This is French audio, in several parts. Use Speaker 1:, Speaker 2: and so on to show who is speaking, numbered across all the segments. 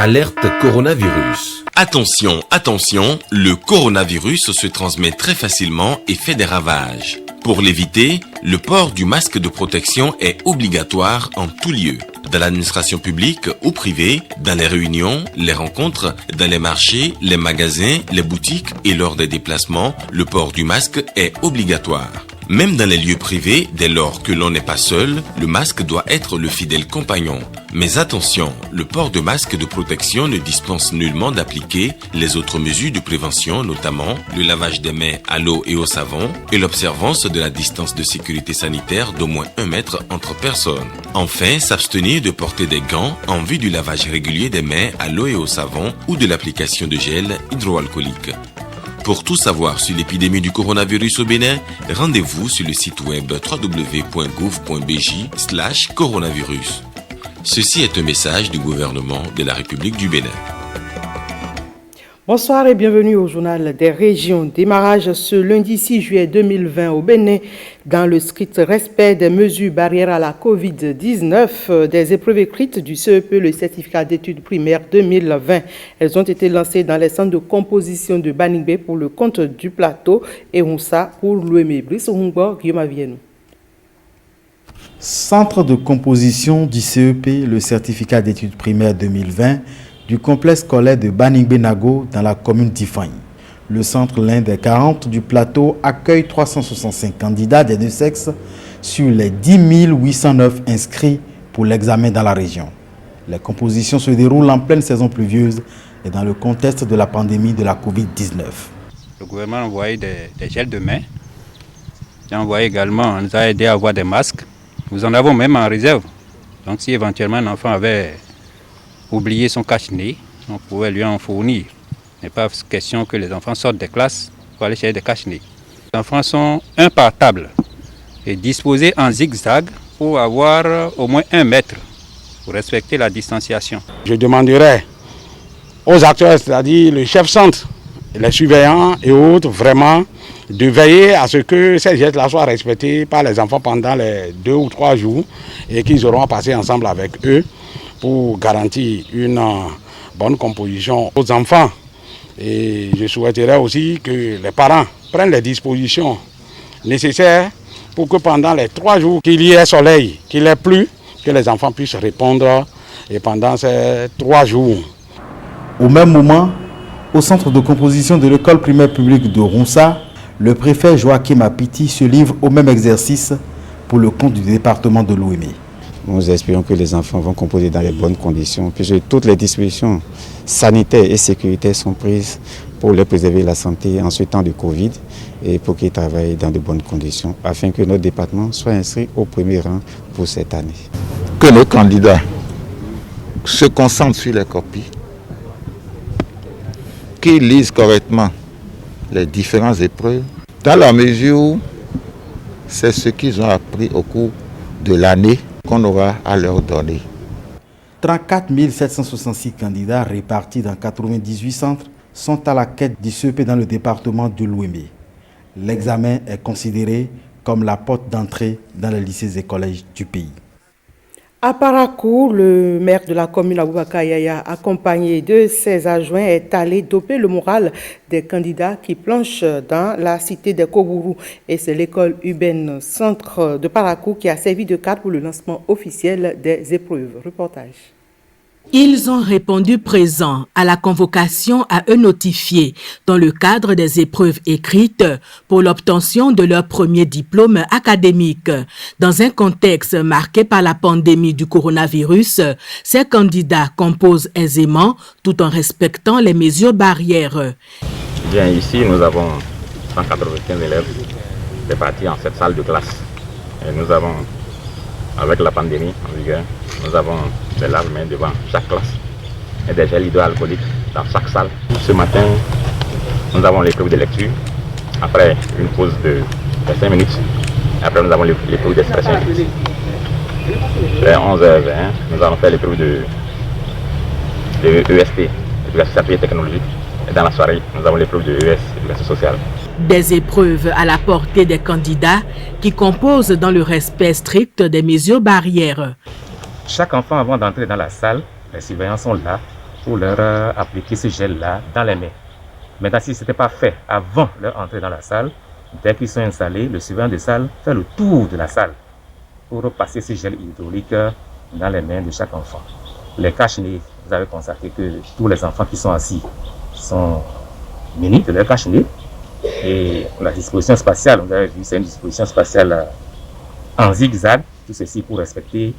Speaker 1: Alerte coronavirus.
Speaker 2: Attention, attention, le coronavirus se transmet très facilement et fait des ravages. Pour l'éviter, le port du masque de protection est obligatoire en tout lieu. Dans l'administration publique ou privée, dans les réunions, les rencontres, dans les marchés, les magasins, les boutiques et lors des déplacements, le port du masque est obligatoire. Même dans les lieux privés, dès lors que l'on n'est pas seul, le masque doit être le fidèle compagnon. Mais attention, le port de masque de protection ne dispense nullement d'appliquer les autres mesures de prévention, notamment le lavage des mains à l'eau et au savon et l'observance de la distance de sécurité sanitaire d'au moins 1 mètre entre personnes. Enfin, s'abstenir de porter des gants en vue du lavage régulier des mains à l'eau et au savon ou de l'application de gel hydroalcoolique. Pour tout savoir sur l'épidémie du coronavirus au Bénin, rendez-vous sur le site web www.gouv.bj/coronavirus. Ceci est un message du gouvernement de la République du Bénin.
Speaker 3: Bonsoir et bienvenue au journal des régions. Démarrage ce lundi 6 juillet 2020 au Bénin dans le strict respect des mesures barrières à la Covid-19 des épreuves écrites du CEP, le certificat d'études primaires 2020. Elles ont été lancées dans les centres de composition de Baningbe pour le compte du plateau et Onsa pour l'OME. Brice Hungbo, Guillaume Avienou.
Speaker 4: Centre de composition du CEP, le certificat d'études primaires 2020 du complexe scolaire de Baningbe-Nago dans la commune d'Ifany. Le centre, l'un des 40 du plateau, accueille 365 candidats des deux sexes sur les 10 809 inscrits pour l'examen dans la région. Les compositions se déroulent en pleine saison pluvieuse et dans le contexte de la pandémie de la Covid-19.
Speaker 5: Le gouvernement a envoyé des gels de main. Il a envoyé également, on nous a aidé à avoir des masques. Nous en avons même en réserve. Donc si éventuellement un enfant avait oublié son cache-nez, on pouvait lui en fournir. Il n'est pas question que les enfants sortent des classes pour aller chercher des cache-nez. Les enfants sont un par table et disposés en zigzag pour avoir au moins 1 mètre pour respecter la distanciation.
Speaker 6: Je demanderais aux acteurs, c'est-à-dire le chef centre, les surveillants et autres, vraiment de veiller à ce que ces gestes-là soient respectés par les enfants pendant les 2 ou 3 jours et qu'ils auront à passer ensemble avec eux pour garantir une bonne composition aux enfants. Et je souhaiterais aussi que les parents prennent les dispositions nécessaires pour que pendant les 3 jours qu'il y ait soleil, qu'il ait plu, que les enfants puissent répondre et pendant ces 3 jours.
Speaker 4: Au même moment, au centre de composition de l'école primaire publique de Ronsa, le préfet Joachim Apiti se livre au même exercice pour le compte du département de l'OME.
Speaker 7: Nous espérons que les enfants vont composer dans les bonnes conditions, puisque toutes les dispositions sanitaires et sécuritaires sont prises pour leur préserver la santé en ce temps de Covid et pour qu'ils travaillent dans de bonnes conditions, afin que notre département soit inscrit au premier rang pour cette année.
Speaker 8: Que nos candidats se concentrent sur les copies, qu'ils lisent correctement les différentes épreuves, dans la mesure où c'est ce qu'ils ont appris au cours de l'année qu'on aura à leur donner.
Speaker 4: 34 766 candidats répartis dans 98 centres sont à la quête du CEP dans le département de l'OME. L'examen est considéré comme la porte d'entrée dans les lycées et collèges du pays.
Speaker 3: À Parakou, le maire de la commune Aboubakar Yaya, accompagné de ses adjoints, est allé doper le moral des candidats qui planchent dans la cité des Kobourou. Et c'est l'école urbaine centre de Parakou qui a servi de cadre pour le lancement officiel des épreuves. Reportage.
Speaker 9: Ils ont répondu présents à la convocation à eux notifiée dans le cadre des épreuves écrites pour l'obtention de leur premier diplôme académique. Dans un contexte marqué par la pandémie du coronavirus, ces candidats composent aisément tout en respectant les mesures barrières.
Speaker 10: Bien, ici, nous avons 195 élèves répartis en cette salle de classe. Et nous avons, avec la pandémie en vigueur, nous avons des lave-mains devant chaque classe et des gels hydroalcooliques dans chaque salle. Ce matin, nous avons l'épreuve de lecture. Après une pause de 5 minutes, après nous avons l'épreuve d'expression. Vers 11h20, nous allons faire l'épreuve de EST, éducation et technologique. Et dans la soirée, nous avons l'épreuve de ES, éducation sociale.
Speaker 9: Des épreuves à la portée des candidats qui composent dans le respect strict des mesures barrières.
Speaker 10: Chaque enfant, avant d'entrer dans la salle, les surveillants sont là
Speaker 11: pour leur appliquer ce gel-là dans les mains. Maintenant, si ce n'était pas fait avant leur entrée dans la salle, dès qu'ils sont installés, le surveillant de salle fait le tour de la salle pour passer ce gel hydraulique dans les mains de chaque enfant. Les cache-nez, vous avez constaté que tous les enfants qui sont assis sont munis de leur cache-nez. Et la disposition spatiale, vous avez vu, c'est une disposition spatiale en zigzag, tout ceci pour respecter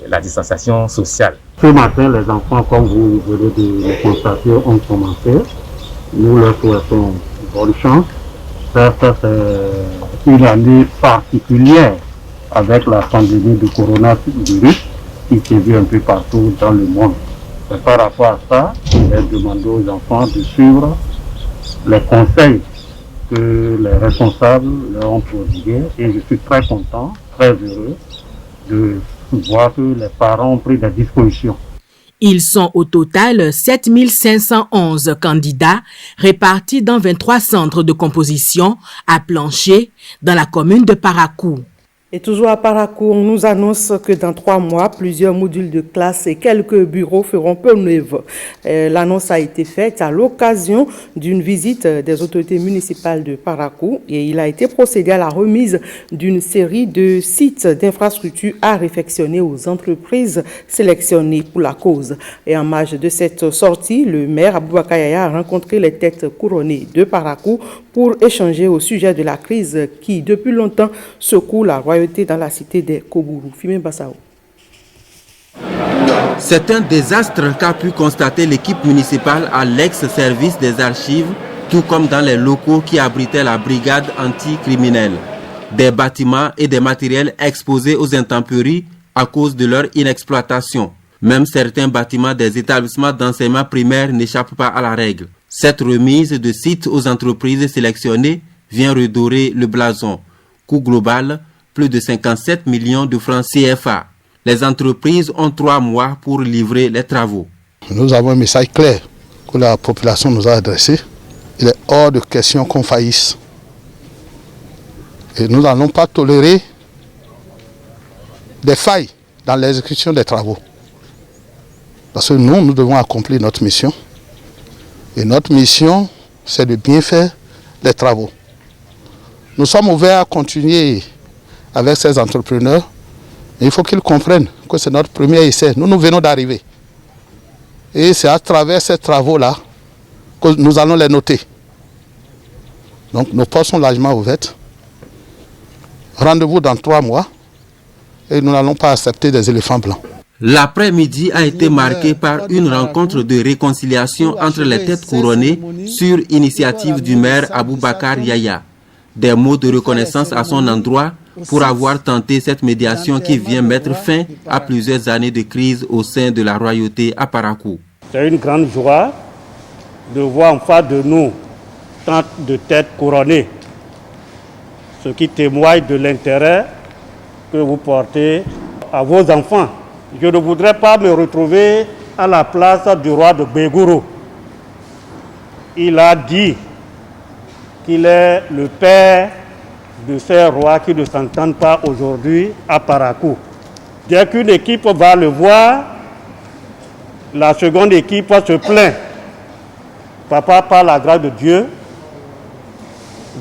Speaker 11: la distanciation sociale.
Speaker 12: Ce matin, les enfants, comme vous venez de le constater, ont commencé. Nous leur souhaitons bonne chance. Certes, c'est une année particulière avec la pandémie du coronavirus qui sévit un peu partout dans le monde. Et par rapport à ça, je demande aux enfants de suivre les conseils que les responsables leur ont prodigués. Et je suis très content, très heureux de voir que les parents ont pris des dispositions.
Speaker 9: Ils sont au total 7 511 candidats répartis dans 23 centres de composition à Plancher dans la commune de Parakou.
Speaker 3: Et toujours à Parakou, on nous annonce que dans 3 mois, plusieurs modules de classe et quelques bureaux feront peu neuf. L'annonce a été faite à l'occasion d'une visite des autorités municipales de Parakou et il a été procédé à la remise d'une série de sites d'infrastructures à réfectionner aux entreprises sélectionnées pour la cause. Et en marge de cette sortie, le maire Aboubakar Yaya a rencontré les têtes couronnées de Parakou pour échanger au sujet de la crise qui, depuis longtemps, secoue la royauté dans la cité des Kobourou. Fimé Bassao.
Speaker 13: C'est un désastre qu'a pu constater l'équipe municipale à l'ex-service des archives, tout comme dans les locaux qui abritaient la brigade anticriminelle. Des bâtiments et des matériels exposés aux intempéries à cause de leur inexploitation. Même certains bâtiments des établissements d'enseignement primaire n'échappent pas à la règle. Cette remise de sites aux entreprises sélectionnées vient redorer le blason. Coût global, plus de 57 millions de francs CFA. Les entreprises ont 3 mois pour livrer les travaux.
Speaker 14: Nous avons un message clair que la population nous a adressé. Il est hors de question qu'on faillisse. Et nous n'allons pas tolérer des failles dans l'exécution des travaux. Parce que nous devons accomplir notre mission. Et notre mission, c'est de bien faire les travaux. Nous sommes ouverts à continuer avec ces entrepreneurs. Mais il faut qu'ils comprennent que c'est notre premier essai. Nous venons d'arriver. Et c'est à travers ces travaux-là que nous allons les noter. Donc nos portes sont largement ouvertes. Rendez-vous dans 3 mois. Et nous n'allons pas accepter des éléphants blancs.
Speaker 13: L'après-midi a été marqué par une rencontre de réconciliation entre les têtes couronnées sur initiative du maire Aboubakar Yaya. Des mots de reconnaissance à son endroit pour avoir tenté cette médiation qui vient mettre fin à plusieurs années de crise au sein de la royauté à Parakou.
Speaker 12: C'est une grande joie de voir en face de nous tant de têtes couronnées, ce qui témoigne de l'intérêt que vous portez à vos enfants. Je ne voudrais pas me retrouver à la place du roi de Bégourou. Il a dit qu'il est le père de ces rois qui ne s'entendent pas aujourd'hui à Parakou. Dès qu'une équipe va le voir, la seconde équipe se plaint. Papa, par la grâce de Dieu,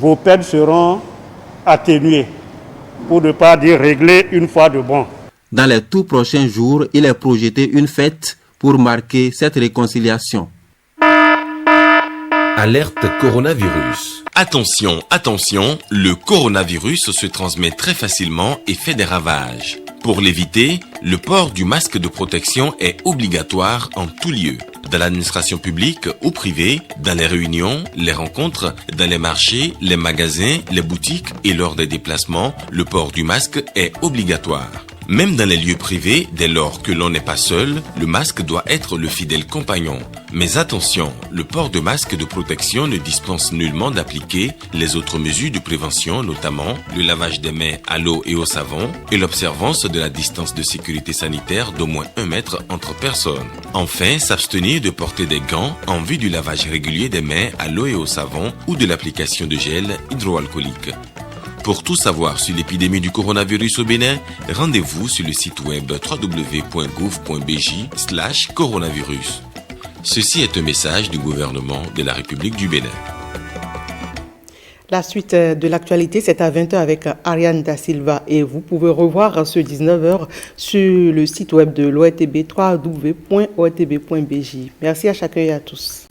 Speaker 12: vos peines seront atténuées, pour ne pas dire réglées une fois de bon.
Speaker 13: Dans les tout prochains jours, il est projeté une fête pour marquer cette réconciliation.
Speaker 1: Alerte coronavirus.
Speaker 2: Attention, attention, le coronavirus se transmet très facilement et fait des ravages. Pour l'éviter, le port du masque de protection est obligatoire en tout lieu. Dans l'administration publique ou privée, dans les réunions, les rencontres, dans les marchés, les magasins, les boutiques et lors des déplacements, le port du masque est obligatoire. Même dans les lieux privés, dès lors que l'on n'est pas seul, le masque doit être le fidèle compagnon. Mais attention, le port de masque de protection ne dispense nullement d'appliquer les autres mesures de prévention, notamment le lavage des mains à l'eau et au savon et l'observance de la distance de sécurité sanitaire d'au moins 1 mètre entre personnes. Enfin, s'abstenir de porter des gants en vue du lavage régulier des mains à l'eau et au savon ou de l'application de gel hydroalcoolique. Pour tout savoir sur l'épidémie du coronavirus au Bénin, rendez-vous sur le site web www.gouv.bj/coronavirus. Ceci est un message du gouvernement de la République du Bénin.
Speaker 3: La suite de l'actualité, c'est à 20h avec Ariane Da Silva et vous pouvez revoir ce 19h sur le site web de l'ORTB, www.ortb.bj. Merci à chacun et à tous.